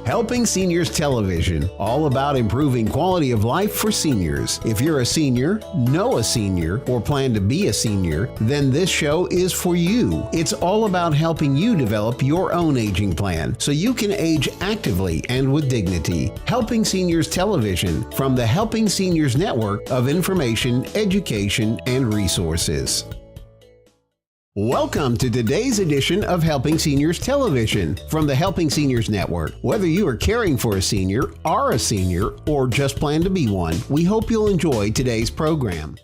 Helping Seniors Television, all about improving quality of life for seniors. If you're a senior, know a senior, or plan to be a senior, then this show is for you. It's all about helping you develop your own aging plan so you can age actively and with dignity. Helping Seniors Television from the Helping Seniors Network of information, education, and resources. Welcome to today's edition of Helping Seniors Television from the Helping Seniors Network. Whether you are caring for a senior, are a senior, or just plan to be one, we hope you'll enjoy today's program.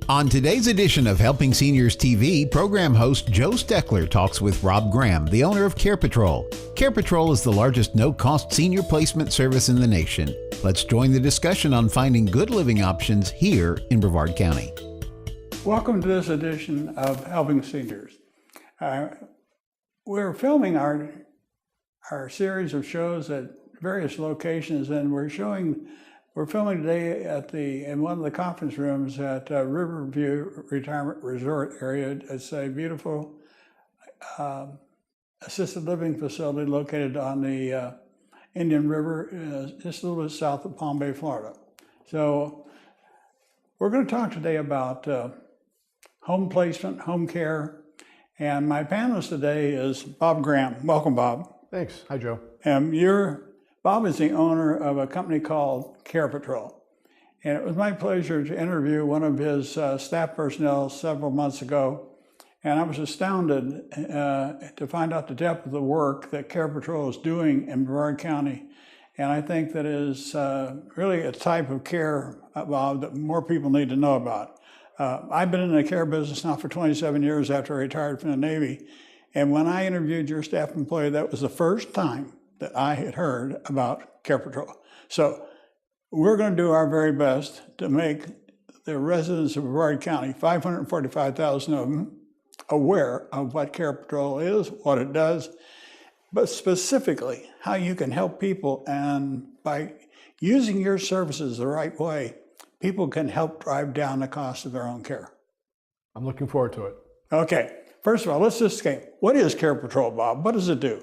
On today's edition of Helping Seniors TV, program host Joe Steckler talks with Rob Graham, the owner of CarePatrol. CarePatrol is the largest no-cost senior placement service in the nation. Let's join the discussion on finding good living options here in Brevard County. Welcome to this edition of Helping Seniors. We're filming our series of shows at various locations, and we're filming today in one of the conference rooms at Riverview Retirement Resort area. It's a beautiful assisted living facility located on the Indian River, just a little bit south of Palm Bay, Florida. So we're going to talk today about home placement, home care, and my panelist today is Bob Graham. Welcome, Bob. Thanks. Hi, Joe. Bob is the owner of a company called CarePatrol, and it was my pleasure to interview one of his staff personnel several months ago, and I was astounded to find out the depth of the work that CarePatrol is doing in Brevard County, and I think that is really a type of care, Bob, that more people need to know about. I've been in the care business now for 27 years after I retired from the Navy. And when I interviewed your staff employee, that was the first time that I had heard about CarePatrol. So we're going to do our very best to make the residents of Brevard County, 545,000 of them, aware of what CarePatrol is, what it does, but specifically how you can help people. And by using your services the right way, people can help drive down the cost of their own care. I'm looking forward to it. Okay, first of all, let's just get, what is CarePatrol, Bob? What does it do?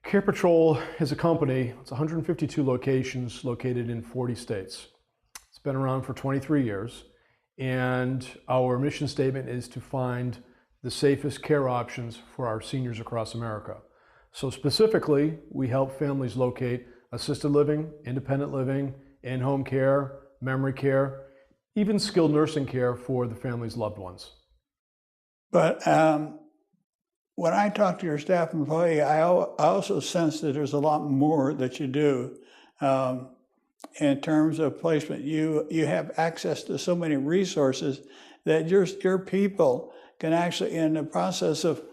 CarePatrol is a company. It's 152 locations located in 40 states. It's been around for 23 years, and our mission statement is to find the safest care options for our seniors across America. So specifically, we help families locate assisted living, independent living, in-home care, memory care, even skilled nursing care for the family's loved ones. But when I talk to your staff employee, I also sense that there's a lot more that you do in terms of placement. You have access to so many resources that your people can actually, in the process of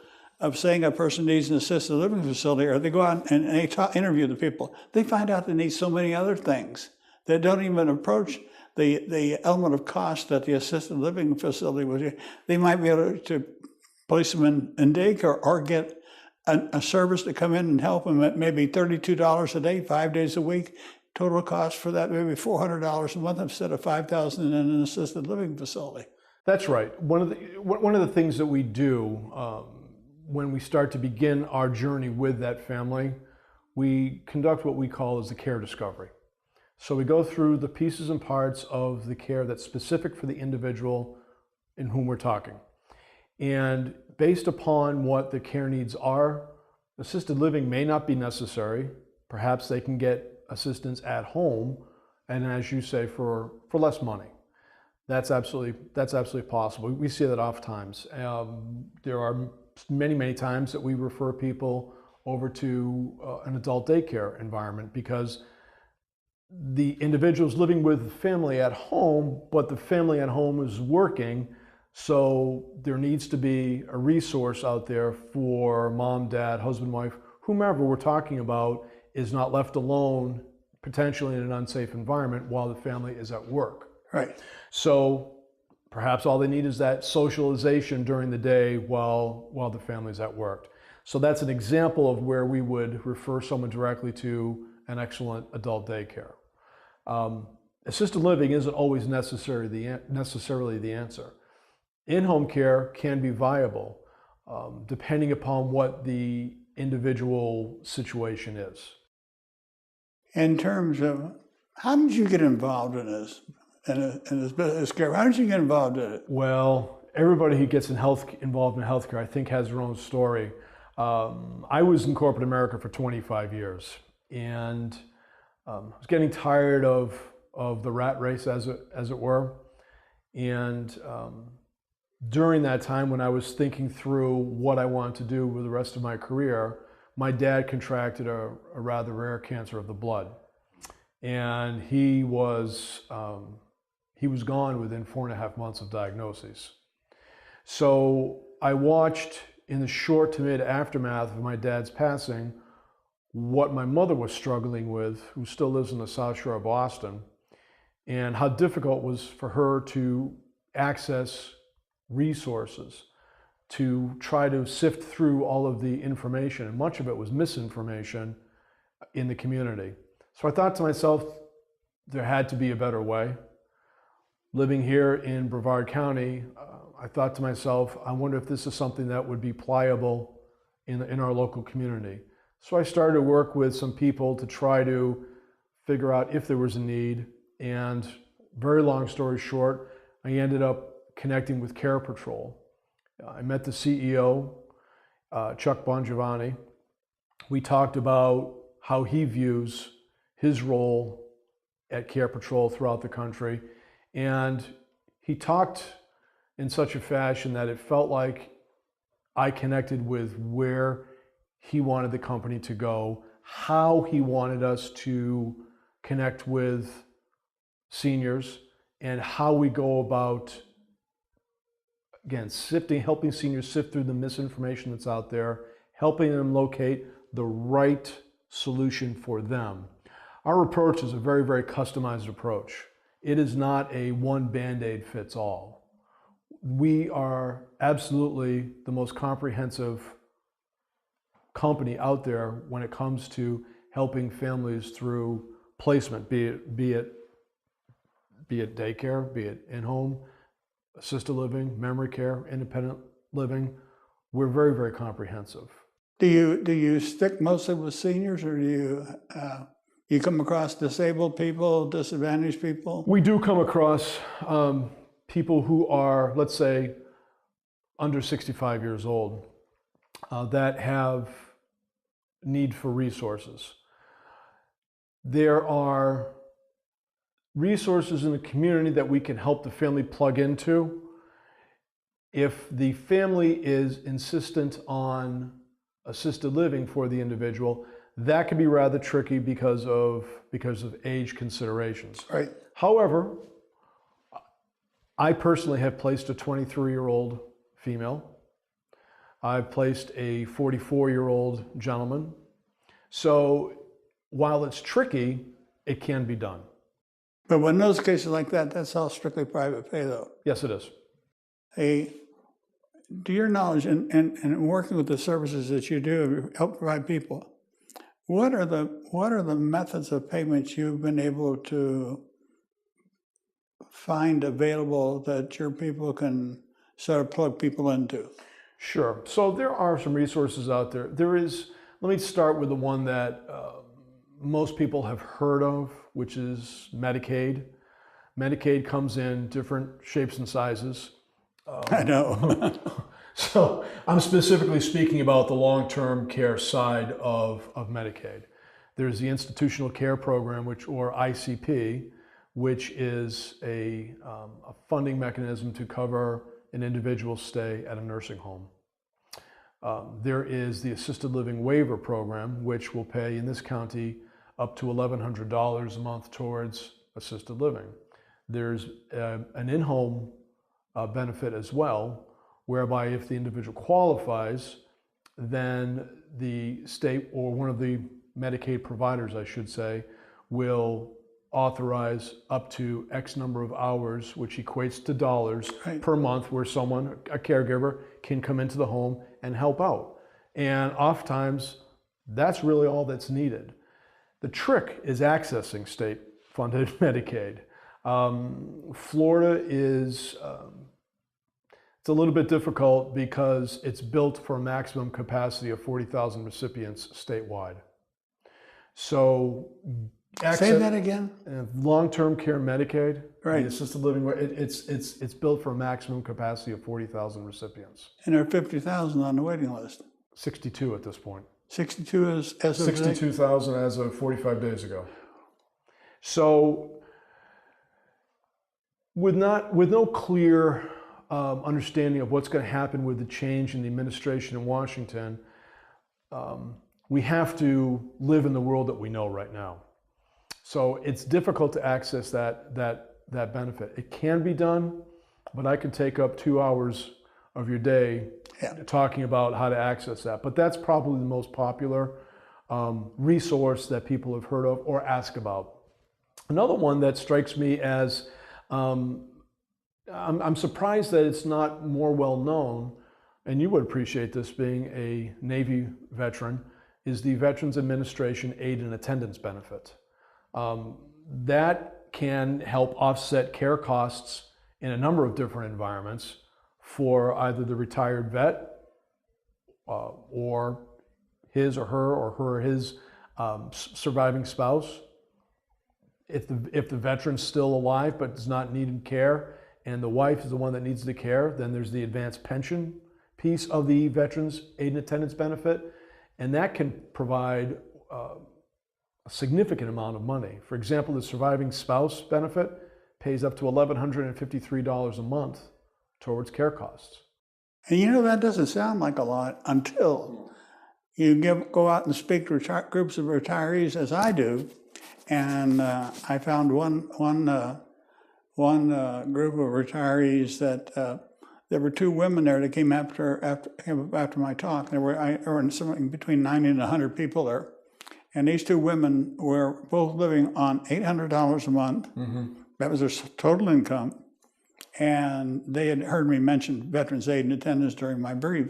saying a person needs an assisted living facility, or they go out and they interview the people, they find out they need so many other things that don't even approach the element of cost that the assisted living facility would. They might be able to place them in daycare or get a service to come in and help them at maybe $32 a day, 5 days a week. Total cost for that maybe $400 a month instead of $5,000 in an assisted living facility. That's right. One of the things that we do when we start to begin our journey with that family, we conduct what we call as the care discovery. So we go through the pieces and parts of the care that's specific for the individual in whom we're talking. And based upon what the care needs are, assisted living may not be necessary. Perhaps they can get assistance at home, and as you say, for less money. That's absolutely possible. We see that oftentimes. There are many times that we refer people over to an adult daycare environment because the individual's living with the family at home, but the family at home is working, so there needs to be a resource out there for mom, dad, husband, wife, whomever we're talking about is not left alone, potentially in an unsafe environment while the family is at work. Right. So perhaps all they need is that socialization during the day while the family's at work. So that's an example of where we would refer someone directly to an excellent adult daycare. Assisted living isn't always necessarily the answer. In-home care can be viable depending upon what the individual situation is. In terms of, how did you get involved in this, in this business care? How did you get involved in it? Well, everybody who gets involved in healthcare, I think, has their own story. I was in corporate America for 25 years, and I was getting tired of the rat race, as it were. And during that time, when I was thinking through what I wanted to do with the rest of my career, my dad contracted a rather rare cancer of the blood, and he was gone within 4.5 months of diagnosis. So I watched, in the short to mid aftermath of my dad's passing, what my mother was struggling with, who still lives in the South Shore of Boston, and how difficult it was for her to access resources, to try to sift through all of the information, and much of it was misinformation in the community. So I thought to myself, there had to be a better way. Living here in Brevard County, I thought to myself, I wonder if this is something that would be pliable in our local community. So I started to work with some people to try to figure out if there was a need. And very long story short, I ended up connecting with CarePatrol. I met the CEO, Chuck Bongiovanni. We talked about how he views his role at CarePatrol throughout the country. And he talked in such a fashion that it felt like I connected with where he wanted the company to go, how he wanted us to connect with seniors, and how we go about, again, helping seniors sift through the misinformation that's out there, helping them locate the right solution for them. Our approach is a very, very customized approach. It is not a one Band-Aid fits all. We are absolutely the most comprehensive company out there when it comes to helping families through placement, be it daycare, be it in-home, assisted living, memory care, independent living. We're very, very comprehensive. Do you stick mostly with seniors, or do you come across disabled people, disadvantaged people? We do come across people who are, let's say, under 65 years old that have need for resources. There are resources in the community that we can help the family plug into. If the family is insistent on assisted living for the individual, that can be rather tricky because of age considerations. Right. However, I personally have placed a 23-year-old female. I've placed a 44-year-old gentleman. So while it's tricky, it can be done. But when those cases like that, that's all strictly private pay, though. Yes, it is. To your knowledge, and working with the services that you do, help provide people, what are the methods of payments you've been able to find available that your people can sort of plug people into? Sure. So there are some resources out there. Let me start with the one that most people have heard of, which is Medicaid. Medicaid comes in different shapes and sizes. I know. So I'm specifically speaking about the long-term care side of Medicaid. There's the Institutional Care Program, or ICP, which is a funding mechanism to cover an individual's stay at a nursing home. There is the Assisted Living Waiver Program, which will pay in this county up to $1,100 a month towards assisted living. There's an in-home benefit as well, whereby if the individual qualifies, then the state, or one of the Medicaid providers, I should say, will authorize up to X number of hours, which equates to dollars per month, where someone, a caregiver, can come into the home and help out. And oftentimes, that's really all that's needed. The trick is accessing state-funded Medicaid. Florida is, it's a little bit difficult because it's built for a maximum capacity of 40,000 recipients statewide. So Say that again? Long-term care Medicaid, Right. the assisted living, it's built for a maximum capacity of 40,000 recipients. And there are 50,000 on the waiting list. 62 at this point. 62 is as of today? 62,000 as of 45 days ago. So with no clear understanding of what's going to happen with the change in the administration in Washington, we have to live in the world that we know right now. So it's difficult to access that benefit. It can be done, but I could take up 2 hours of your day talking about how to access that. But that's probably the most popular resource that people have heard of or ask about. Another one that strikes me as, I'm surprised that it's not more well known, and you would appreciate this being a Navy veteran, is the Veterans Administration Aid and Attendance Benefit. That can help offset care costs in a number of different environments for either the retired vet or his or her or his surviving spouse. If the veteran's still alive but does not need care, and the wife is the one that needs the care, then there's the advanced pension piece of the Veterans Aid and Attendance Benefit, and that can provide a significant amount of money. For example, the surviving spouse benefit pays up to $1,153 a month towards care costs. And you know, that doesn't sound like a lot until you go out and speak to groups of retirees, as I do. And I found one group of retirees that there were two women there that came after my talk. There were something between 90 and 100 people there. And these two women were both living on $800 a month. Mm-hmm. That was their total income. And they had heard me mention Veterans Aid and Attendance during my brief.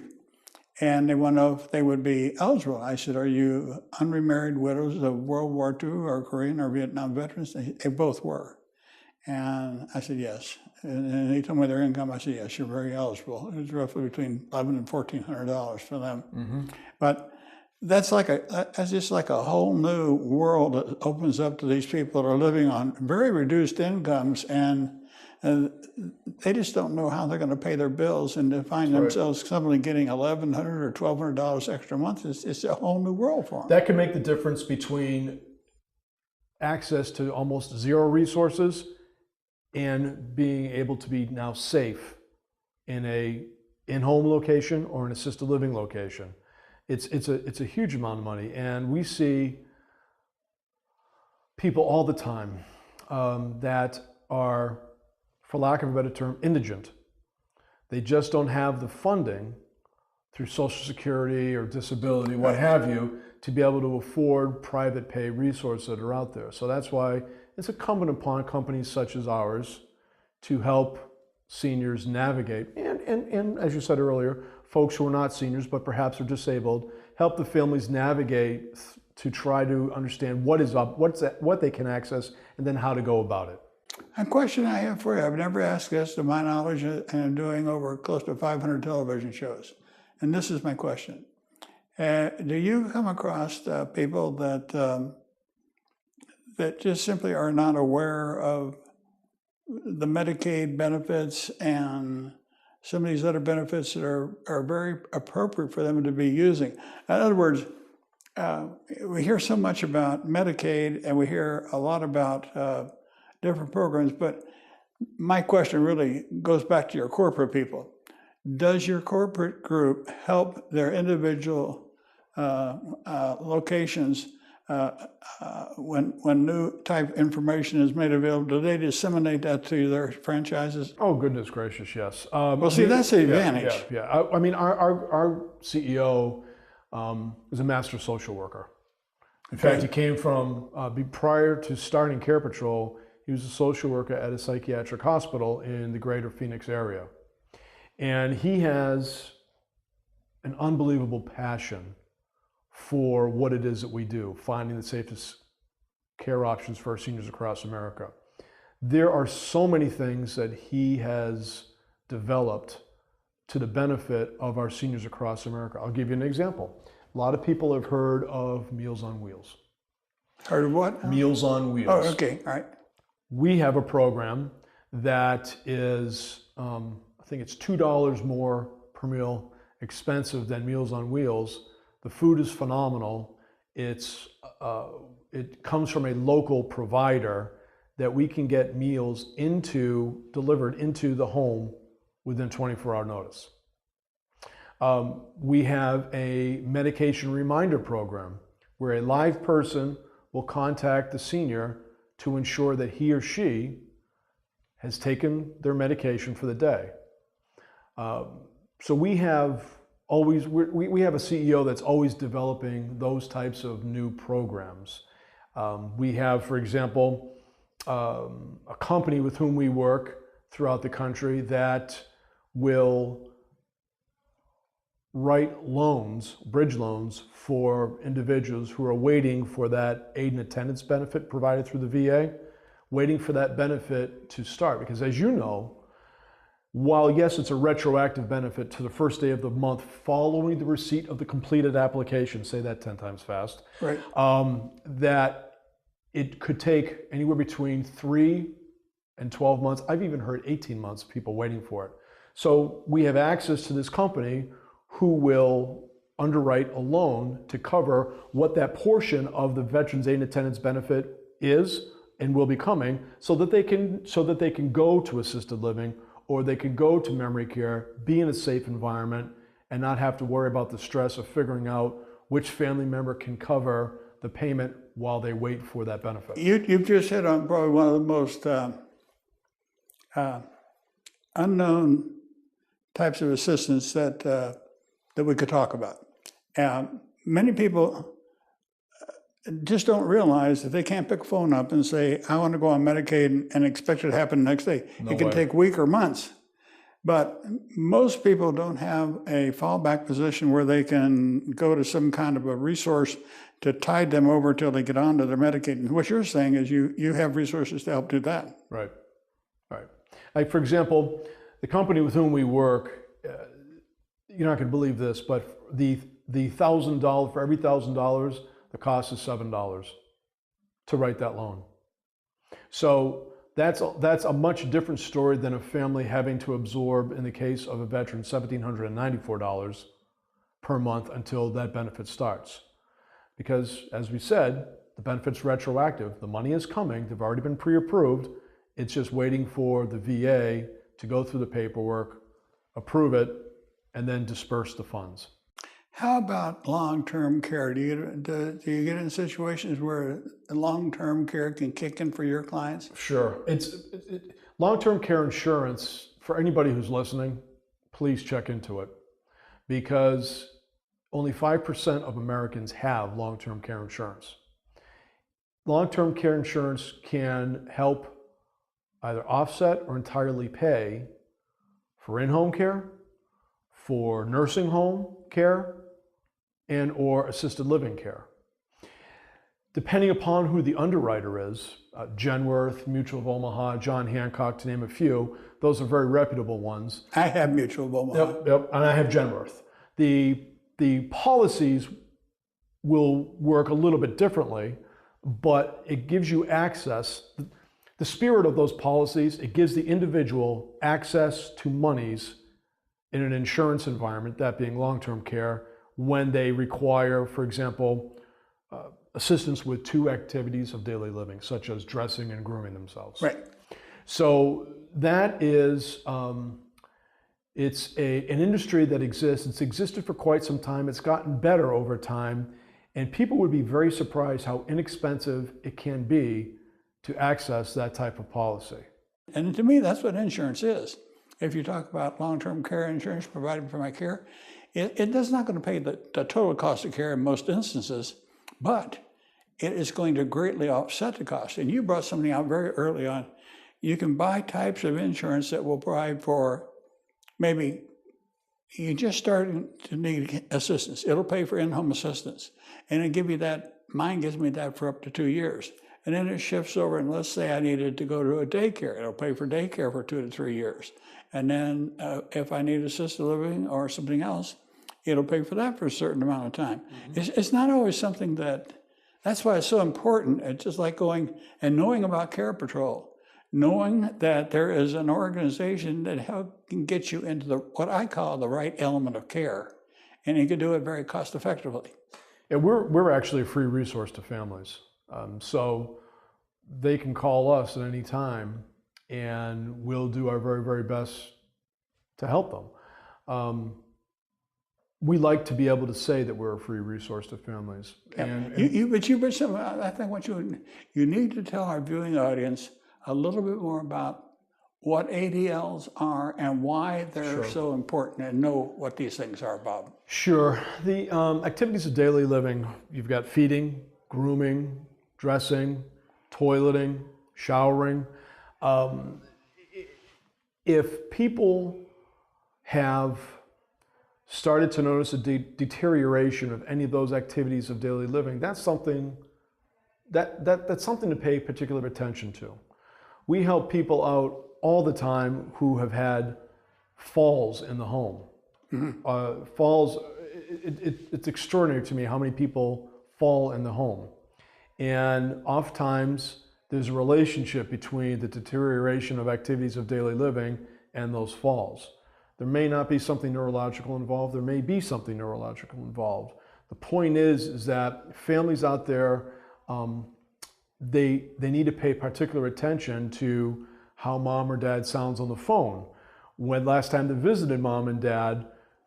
And they wanted to know if they would be eligible. I said, are you unremarried widows of World War II or Korean or Vietnam veterans? They both were. And I said, yes. And they told me their income. I said, yes, you're very eligible. It was roughly between $1,100 and $1,400 for them. Mm-hmm. But that's just like a whole new world that opens up to these people that are living on very reduced incomes, and they just don't know how they're going to pay their bills, and to find themselves suddenly getting $1,100 or $1,200 extra a month it's a whole new world for them. That can make the difference between access to almost zero resources and being able to be now safe in a in-home location or an assisted living location. It's a huge amount of money, and we see people all the time that are, for lack of a better term, indigent. They just don't have the funding through Social Security or disability, what have you, to be able to afford private pay resources that are out there. So that's why it's incumbent upon companies such as ours to help seniors navigate, and as you said earlier, folks who are not seniors but perhaps are disabled, help the families navigate to try to understand what is up, what they can access, and then how to go about it. A question I have for you, I've never asked this to my knowledge, and I'm doing over close to 500 television shows. And this is my question. Do you come across people that just simply are not aware of the Medicaid benefits and some of these other benefits that are very appropriate for them to be using? In other words, we hear so much about Medicaid and we hear a lot about different programs, but my question really goes back to your corporate people. Does your corporate group help their individual locations when new type information is made available? Do they disseminate that to their franchises? Oh, goodness gracious, yes. Well, see, that's the advantage. Yeah. I mean, our CEO is a master social worker. In fact, he came from, prior to starting CarePatrol, he was a social worker at a psychiatric hospital in the greater Phoenix area. And he has an unbelievable passion for what it is that we do, finding the safest care options for our seniors across America. There are so many things that he has developed to the benefit of our seniors across America. I'll give you an example. A lot of people have heard of Meals on Wheels. Heard of what? Meals on Wheels. Oh, okay, all right. We have a program that is, I think it's $2 more per meal expensive than Meals on Wheels. The food is phenomenal. It comes from a local provider that we can get meals delivered into the home within 24-hour notice. We have a medication reminder program where a live person will contact the senior to ensure that he or she has taken their medication for the day. So we have a CEO that's always developing those types of new programs. We have, for example, a company with whom we work throughout the country that will write loans, bridge loans, for individuals who are waiting for that aid and attendance benefit provided through the VA, waiting for that benefit to start. Because as you know, while yes, it's a retroactive benefit to the first day of the month following the receipt of the completed application, say that 10 times fast, Right. That it could take anywhere between 3 and 12 months. I've even heard 18 months, people waiting for it. So we have access to this company who will underwrite a loan to cover what that portion of the Veterans Aid and Attendance benefit is and will be coming, so that they can go to assisted living, or they can go to memory care, be in a safe environment, and not have to worry about the stress of figuring out which family member can cover the payment while they wait for that benefit. You've just hit on probably one of the most unknown types of assistance that we could talk about. Many people just don't realize that they can't pick a phone up and say, I want to go on Medicaid and expect it to happen the next day. It can take weeks or months. But most people don't have a fallback position where they can go to some kind of a resource to tide them over till they get onto their Medicaid. And what you're saying is you have resources to help do that. Right, right. Like, for example, the company with whom we work, you're not going to believe this, but the $1,000, for every $1,000, the cost is $7 to write that loan. So that's a much different story than a family having to absorb, in the case of a veteran, $1,794 per month until that benefit starts. Because, as we said, the benefit's retroactive. The money is coming. They've already been pre-approved. It's just waiting for the VA to go through the paperwork, approve it, and then disperse the funds. How about long-term care? Do you get in situations where long-term care can kick in for your clients? Sure. Long-term care insurance, for anybody who's listening, please check into it, because only 5% of Americans have long-term care insurance. Long-term care insurance can help either offset or entirely pay for in-home care, for nursing home care, and or assisted living care. Depending upon who the underwriter is, Genworth, Mutual of Omaha, John Hancock, to name a few, those are very reputable ones. I have Mutual of Omaha. Yep, and I have Genworth. The policies will work a little bit differently, but it gives you access. The spirit of those policies, it gives the individual access to monies in an insurance environment, that being long-term care, when they require, for example, assistance with 2 activities of daily living, such as dressing and grooming themselves. Right. So that is, it's an industry that exists. It's existed for quite some time. It's gotten better over time. And people would be very surprised how inexpensive it can be to access that type of policy. And to me, that's what insurance is. If you talk about long-term care insurance provided for my care, it's not going to pay the total cost of care in most instances, but it is going to greatly offset the cost. And you brought something out very early on. You can buy types of insurance that will provide for, maybe you just starting to need assistance. It'll pay for in-home assistance. And it'll give you that, mine gives me that for up to 2 years. And then it shifts over, and let's say I needed to go to a daycare. It'll pay for daycare for 2 to 3 years. And then if I need assisted living or something else, it'll pay for that for a certain amount of time. Mm-hmm. It's not always something that That's why it's so important. It's just like going and knowing about CarePatrol, knowing that there is an organization that can get you into what I call the right element of care, and you can do it very cost effectively. Yeah, we're actually a free resource to families. So they can call us at any time and we'll do our very, very best to help them. We like to be able to say that we're a free resource to families. But I think what you need to tell our viewing audience a little bit more about what ADLs are and why they're so important, and know what these things are, Bob. Sure. The activities of daily living, you've got feeding, grooming, dressing, toileting, showering. If people have started to notice a deterioration of any of those activities of daily living, that's something that's something to pay particular attention to. We help people out all the time who have had falls in the home. Mm-hmm. Falls, it's extraordinary to me how many people fall in the home. And oftentimes there's a relationship between the deterioration of activities of daily living and those falls. There may not be something neurological involved, there may be something neurological involved. The point is that families out there, they need to pay particular attention to how mom or dad sounds on the phone. When last time they visited mom and dad,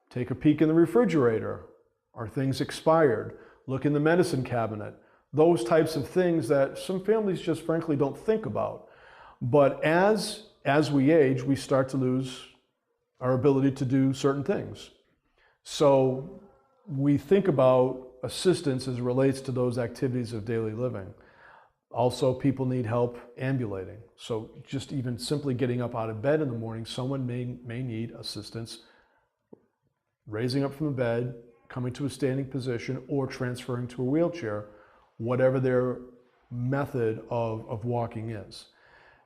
take a peek in the refrigerator. Are things expired? Look in the medicine cabinet. Those types of things that some families just frankly don't think about. But as we age, we start to lose our ability to do certain things. So we think about assistance as it relates to those activities of daily living. Also, people need help ambulating. So just even simply getting up out of bed in the morning, someone may need assistance raising up from the bed, coming to a standing position, or transferring to a wheelchair, whatever their method of walking is.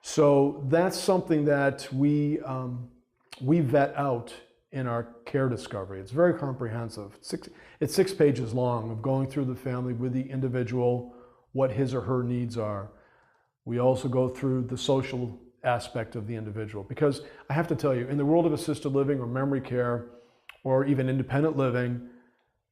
So that's something that we vet out in our care discovery. It's very comprehensive. It's 6 pages long of going through the family with the individual, what his or her needs are. We also go through the social aspect of the individual, because I have to tell you, in the world of assisted living or memory care or even independent living,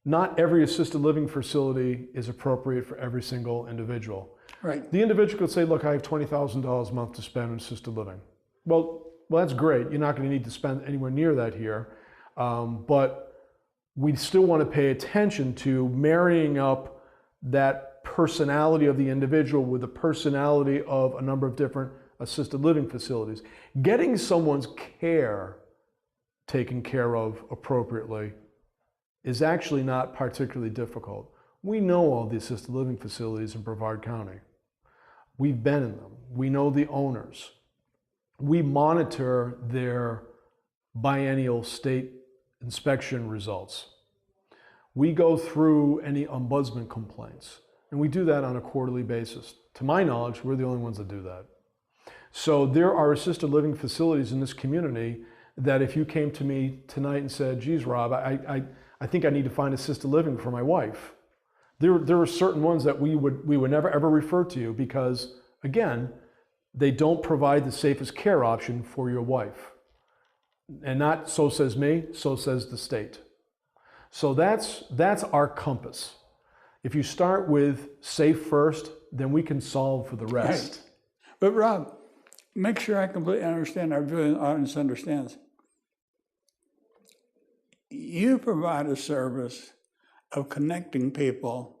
not every assisted living facility is appropriate for every single individual. Right. The individual could say, look, I have $20,000 a month to spend on assisted living. Well, that's great. You're not going to need to spend anywhere near that here. But we still want to pay attention to marrying up that personality of the individual with the personality of a number of different assisted living facilities. Getting someone's care taken care of appropriately is actually not particularly difficult. We know all the assisted living facilities in Brevard County. We've been in them. We know the owners. We monitor their biennial state inspection results. We go through any ombudsman complaints, and we do that on a quarterly basis. To my knowledge, we're the only ones that do that. So there are assisted living facilities in this community that if you came to me tonight and said, geez, Rob, I think I need to find assisted living for my wife, there are certain ones that we would never ever refer to you because, again, they don't provide the safest care option for your wife. And not so says me, so says the state. So that's our compass. If you start with safe first, then we can solve for the rest. Right. But Rob, make sure I completely understand, our viewing audience understands. You provide a service of connecting people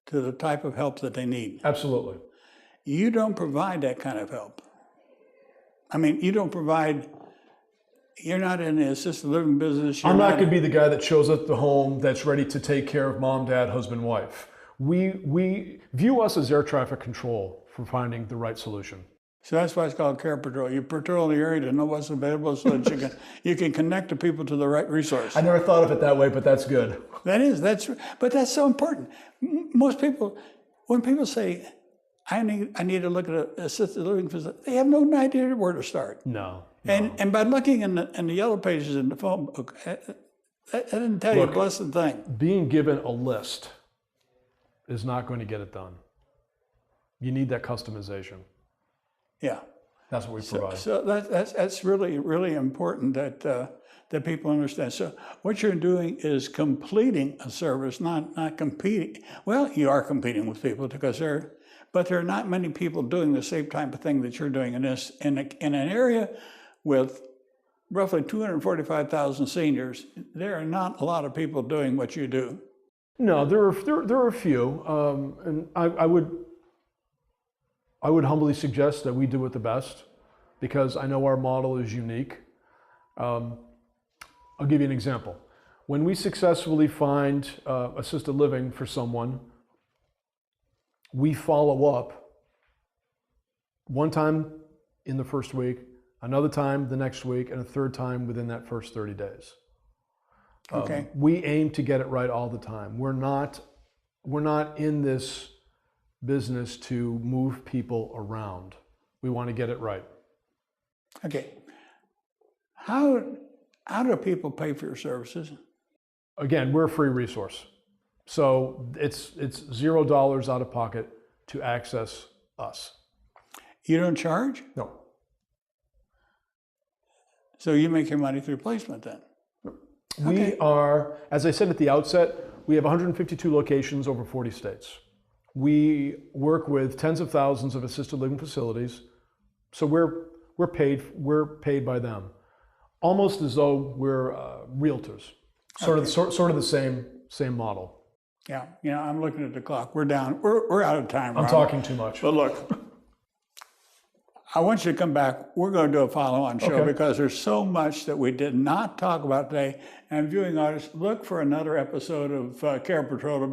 to the type of help that they need. Absolutely. You don't provide that kind of help. I mean, you don't provide, you're not in the assisted living business. I'm not going to be the guy that shows up at the home that's ready to take care of mom, dad, husband, wife. We view us as air traffic control for finding the right solution. So that's why it's called CarePatrol. You patrol the area to know what's available so that you can connect the people to the right resource. I never thought of it that way, but that's good. But that's so important. Most people, when people say, I need to look at an assisted living facility, they have no idea where to start. No. And by looking in the yellow pages in the phone book, that didn't tell you a blessed thing. Being given a list is not going to get it done. You need that customization. Yeah. That's what we provide. So that's really, really important that people understand. So what you're doing is completing a service, not competing. Well, you are competing with people because but there are not many people doing the same type of thing that you're doing in an area with roughly 245,000 seniors. There are not a lot of people doing what you do. No, there are a few, and I would humbly suggest that we do it the best, because I know our model is unique. I'll give you an example. When we successfully find assisted living for someone, we follow up one time in the first week, another time the next week, and a third time within that first 30 days. Okay. We aim to get it right all the time. We're not in this business to move people around. We want to get it right. Okay. How do people pay for your services? Again, we're a free resource. So it's $0 out of pocket to access us. You don't charge? No. So you make your money through placement then? We are, as I said at the outset, we have 152 locations over 40 states. We work with tens of thousands of assisted living facilities. So we're paid by them, almost as though we're realtors. Sort of the same model. Yeah, I'm looking at the clock. We're out of time. I'm talking too much. But look, I want you to come back. We're going to do a follow-on show because there's so much that we did not talk about today. And viewing audience, look for another episode of CarePatrol to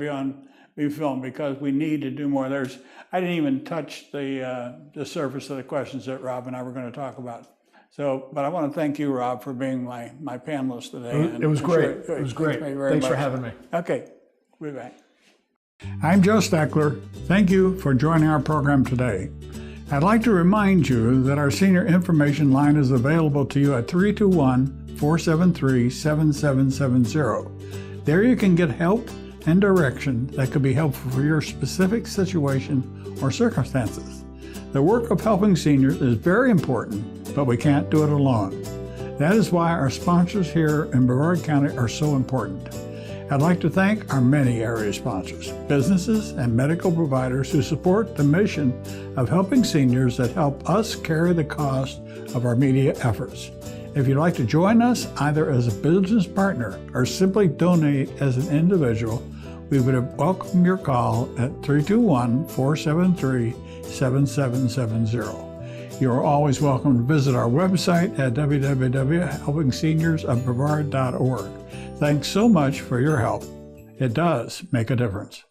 be filmed, because we need to do more. I didn't even touch the surface of the questions that Rob and I were going to talk about. So, but I want to thank you, Rob, for being my panelist today. It was great. It was great. Thanks for having me. Okay, we'll be back. I'm Joe Steckler. Thank you for joining our program today. I'd like to remind you that our senior information line is available to you at 321-473-7770. There you can get help and direction that could be helpful for your specific situation or circumstances. The work of helping seniors is very important, but we can't do it alone. That is why our sponsors here in Brevard County are so important. I'd like to thank our many area sponsors, businesses, and medical providers who support the mission of helping seniors that help us carry the cost of our media efforts. If you'd like to join us either as a business partner or simply donate as an individual, we would welcome your call at 321-473-7770. You are always welcome to visit our website at www.helpingseniorsofbrevard.org. Thanks so much for your help. It does make a difference.